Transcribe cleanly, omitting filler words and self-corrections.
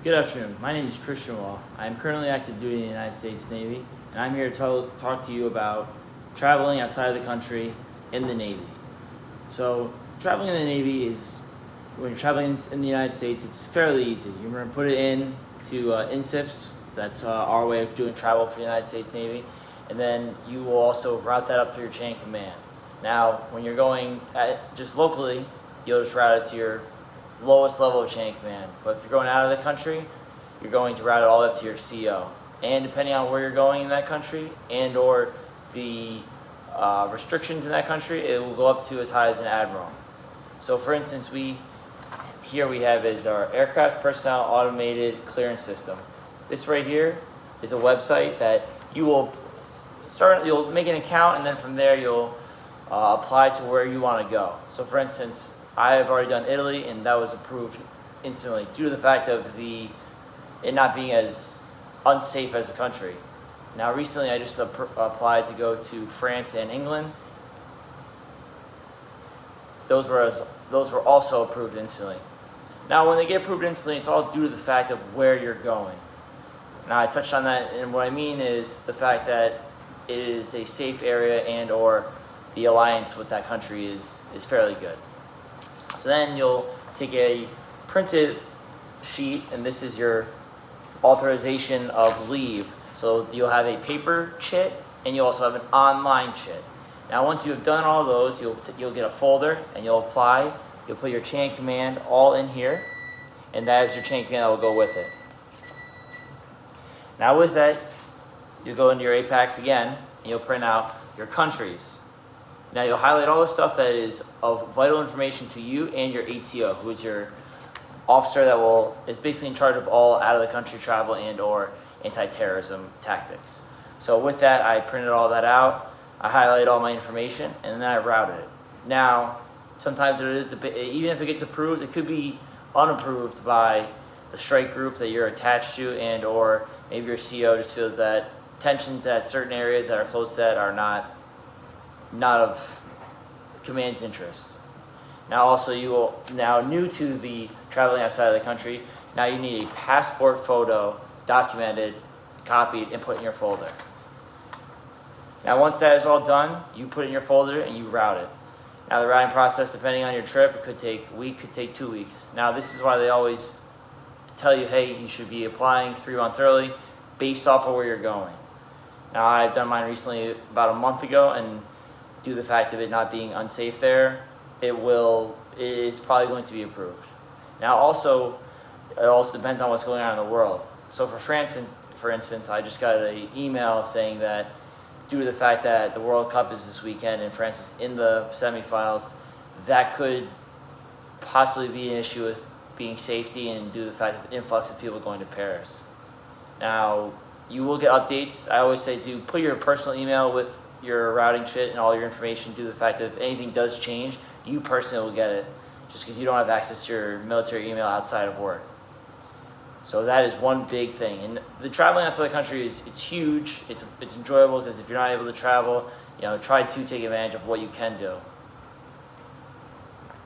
Good afternoon. My name is Christian Wall. I am currently active duty in the United States Navy, and I'm here to talk to you about traveling outside of the country in the Navy. So, traveling in the Navy is, when you're traveling in the United States, it's fairly easy. You're going to put it in to INSIPS, that's our way of doing travel for the United States Navy, and then you will also route that up through your chain of command. Now, when you're going just locally, you'll just route it to your lowest level of chain of command. But if you're going out of the country, you're going to route it all up to your CO. And depending on where you're going in that country and or the restrictions in that country, it will go up to as high as an admiral. So for instance, we have is our aircraft personnel automated clearance system. This right here is a website that you'll make an account, and then from there you'll apply to where you want to go. So for instance, I have already done Italy, and that was approved instantly due to the fact of it not being as unsafe as a country. Now, recently, I just applied to go to France and England. Those were also approved instantly. Now, when they get approved instantly, it's all due to the fact of where you're going. Now, I touched on that, and what I mean is the fact that it is a safe area and/or the alliance with that country is fairly good. So then you'll take a printed sheet, and this is your authorization of leave. So you'll have a paper chit, and you'll also have an online chit. Now, once you have done all those, you'll get a folder, and you'll apply. You'll put your chain of command all in here, and that is your chain of command that will go with it. Now, with that, you'll go into your APACS again, and you'll print out your countries. Now, you'll highlight all the stuff that is of vital information to you and your ATO, who is your officer that is basically in charge of all out of the country travel and or anti-terrorism tactics. So with that, I printed all that out, I highlighted all my information, and then I routed it. Now, sometimes even if it gets approved, it could be unapproved by the strike group that you're attached to, and or maybe your CO just feels that tensions at certain areas that are close to that are not of command's interest. Now also new to the traveling outside of the country, now you need a passport photo documented, copied, and put in your folder. Now once that is all done, you put it in your folder and you route it. Now the routing process, depending on your trip, it could take a week, could take 2 weeks. Now this is why they always tell you, hey, you should be applying 3 months early based off of where you're going. Now I've done mine recently about a month ago, and due to the fact of it not being unsafe there, it is probably going to be approved. Now also, it also depends on what's going on in the world. So for instance, I just got an email saying that due to the fact that the World Cup is this weekend and France is in the semifinals, that could possibly be an issue with being safety and due to the fact of the influx of people going to Paris. Now, you will get updates. I always say to put your personal email with your routing shit and all your information due to the fact that if anything does change, you personally will get it just because you don't have access to your military email outside of work. So that is one big thing. And the traveling outside the country it's huge. It's enjoyable because if you're not able to travel, try to take advantage of what you can do.